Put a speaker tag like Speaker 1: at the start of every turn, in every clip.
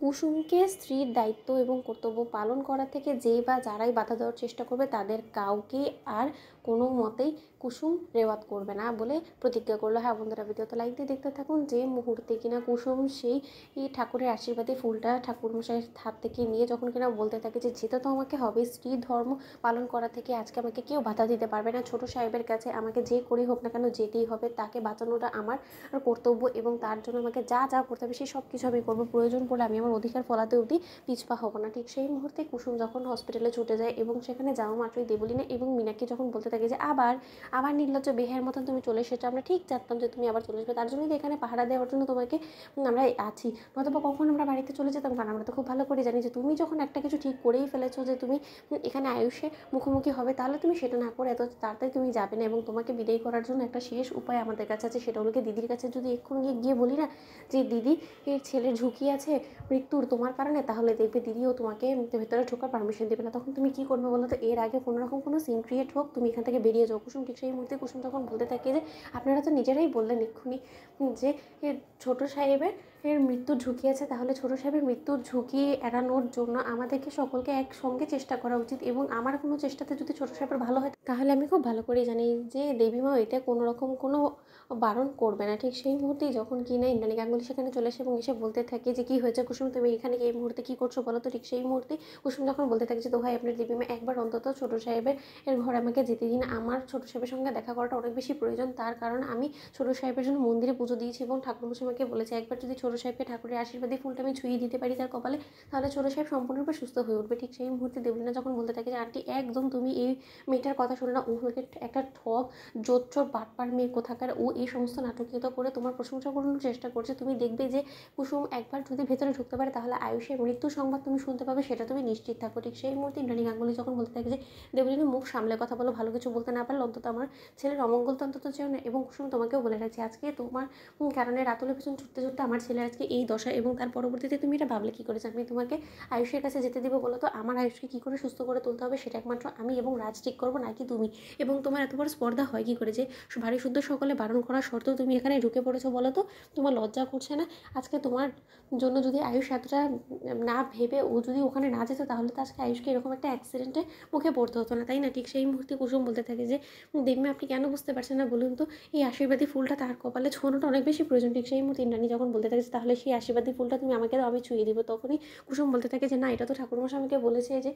Speaker 1: কুসুমকে স্ত্রীর দায়িত্ব এবং কর্তব্য পালন করা থেকে যে বা যারাই বাধা দেওয়ার চেষ্টা করবে তাদের কাউকে আর কোনো মতেই কুসুম রেওয়াত করবে না বলে প্রতিজ্ঞা করলো। হ্যাঁ বন্ধুরা, ভিডিওতে লাইক দিয়ে দেখতে থাকুন। যে মুহূর্তে কিনা কুসুম সেই ঠাকুরের আশীর্বাদে ফুলটা ঠাকুরমশাইয়ের হাত থেকে নিয়ে যখন কিনা বলতে থাকে যে যেতে তো আমাকে হবে, স্ত্রী ধর্ম পালন করা থেকে আজকে আমাকে কেউ বাধা দিতে পারবে না, ছোটো সাহেবের কাছে আমাকে যে করেই হোক না কেন যেতেই হবে, তাকে বাঁচানোটা আমার কর্তব্য এবং তার জন্য আমাকে যা যা করতে হবে সেই সব কিছু আমি করবো, প্রয়োজন পড়লে আমি আমার অধিকার ফলাতে অবধি পিছপা হবো না। ঠিক সেই মুহূর্তে কুসুম যখন হসপিটালে ছুটে যায় এবং সেখানে যাওয়া মাত্রই দেবলীনা এবং মীনাকে যখন বলতে থাকে যে আবার আবার নির্লজ্জ বেহের মতন তুমি চলে এসেছো, আমরা ঠিক জানতাম যে তুমি আবার চলে আসবে, তার জন্যই তো এখানে পাহারা দেওয়ার জন্য তোমাকে আমরা আছি, নয়তো কখন আমরা বাড়িতে চলে যেতাম, কারণ আমরা তো খুব ভালো করে জানি যে তুমি যখন একটা কিছু ঠিক করেই ফেলেছো যে তুমি এখানে আয়ুষে মুখোমুখি হবে, তাহলে তুমি সেটা না করে এত তাড়াতাড়ি তুমি যাবে না, এবং তোমাকে বিদায় করার জন্য একটা শেষ উপায় আমাদের কাছে আছে, সেটা হলো কি দিদির কাছে যদি এক্ষুনি গিয়ে বলি না যে দিদি এর ছেলের ঝুঁকি আছে মৃত্যুর তোমার কারণে, তাহলে দেখবে দিদিও তোমাকে ভেতরে ঢোকার পারমিশন দেবে না, তখন তুমি কী করবে বলো তো? এর আগে কোনোরকম কোনো সিন ক্রিয়েট হোক, তুমি এখান থেকে বেরিয়ে যাও। কুসুম ঠিক সেই মুহূর্তে কুসুম তখন বলতে থাকে যে আপনারা তো নিজেরাই বললেন এক্ষুনি যে ছোটো সাহেবের মৃত্যুর ঝুঁকি আছে, তাহলে ছোটো সাহেবের মৃত্যুর ঝুঁকি এড়ানোর জন্য আমাদেরকে সকলকে একসঙ্গে চেষ্টা করা উচিত, এবং আমার কোনো চেষ্টাতে যদি ছোটো সাহেবের ভালো হয় তাহলে আমি খুব ভালো করে জানি যে দেবীমাও এতে কোনো রকম কোনো বারণ করবে না। ঠিক সেই মুহূর্তেই যখন কি না ইন্দ্রাণী গাঙ্গুলি সেখানে চলে আসে এবং এসে বলতে থাকে যে কী হয়েছে কুসুম, তুমি এখানে এই মুহূর্তে কী করছো বলো তো? ঠিক সেই মুহূর্তে কুসুম যখন বলতে থাকে যে তো ভাই আপনার দেবীমা একবার অন্তত ছোটো সাহেবের ঘরে আমাকে যেতে দিন, আমার ছোটো সাহেবের সঙ্গে দেখা করাটা অনেক বেশি প্রয়োজন, তার কারণ আমি ছোটো সাহেবের জন্য মন্দিরে পুজো দিয়েছি এবং ঠাকুরমশাই আমাকে বলেছে একবার যদি ছোটো সাহেবকে ঠাকুরের আশীর্বাদী ফুলটা আমি ছুঁয়ে দিতে পারি তার কপালে, তাহলে ছোটো সাহেব সম্পূর্ণরূপে সুস্থ হয়ে উঠবে। ঠিক সেই মুহূর্তে দেবলীনা যখন বলতে থাকে যে আন্টি একদম তুমি এই মেয়েটার কথা শুনে না, ও একটা ঠক জোচ্চোর বাটপার মেয়ে কোথাকার, ও এই সমস্ত নাটকীয়তা করে তোমার প্রশংসা করানোর চেষ্টা করছে, তুমি দেখবে যে কুসুম একবার যদি ভেতরে ঢুকতে পারে তাহলে আয়ুষের মৃত্যু সংবাদ তুমি শুনতে পাবে, সেটা তুমি নিশ্চিত থাকো। ঠিক সেই মুহূর্তে ইন্দ্রাণী গাঙ্গুলি যখন বলতে থাকে যে দেবলীনা মুখ সামলে কথা বলো, ভালো কিছু বলতে না পারলে অন্তত আমার ছেলের অমঙ্গল তো অন্তত চেও না, এবং কুসুম তোমাকেও বলে রাখছি আজকে তোমার কারণে রাতুলের পিছন ছুটতে ছুটতে আমার ছেলের আজকে এই দশা, এবং তার পরবর্তীতে তুমি এটা ভাবলে কী করেছো? আমি তোমাকে আয়ুষের কাছে যেতে দিব বলো তো? আমার আয়ুষকে কী করে সুস্থ করে তুলতে হবে সেটা একমাত্র আমি এবং রাজ ঠিক করবো, নাকি তুমি? এবং তোমার এত বড় স্পর্ধা হয় কী করে যে ভারী শুদ্ধ সকলে বারণ করার সত্ত্বেও তুমি এখানে ঢুকে পড়েছো বলো তো? তোমার লজ্জা করছে না? আজকে তোমার জন্য যদি আয়ুষ এতটা না ভেবে ও যদি ওখানে না যেত তাহলে তো আজকে আয়ুষকে এরকম একটা অ্যাক্সিডেন্টে মুখে পড়তে হতো না, তাই না? ঠিক সেই মুহূর্তে কুসুম বলতে থাকে যে দেবীমা আপনি কেন বুঝতে পারছেন না বলুন তো? এই আশীর্বাদী ফুলটা তার কপালে ছোঁয়ানোটা অনেক বেশি প্রয়োজন। ঠিক সেই মুহূর্তে ইন্দ্রাণী যখন বলতে থাকে তাহলে সেই আশীর্বাদী ফুলটা তুমি আমাকে দাও, আমি ছুঁয়ে দিব, তখনই কুসুম বলতে থাকে যে না, এটা তো ঠাকুরমশাই আমাকে বলেছে যে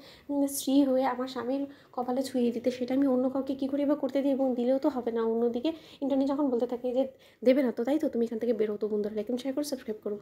Speaker 1: স্ত্রী হয়ে আমার স্বামীর কপালে ছুঁয়ে দিতে, সেটা আমি অন্য কাউকে কী করে বা করতে দিই, এবং দিলেও তো হবে না। অন্যদিকে ইন্দ্রাণী যখন বলতে থাকে যে দেবে না তো, তাই তো তুমি এখান থেকে বেরো। তো বন্ধুরা লাইক এবং শেয়ার করে সাবস্ক্রাইব করো।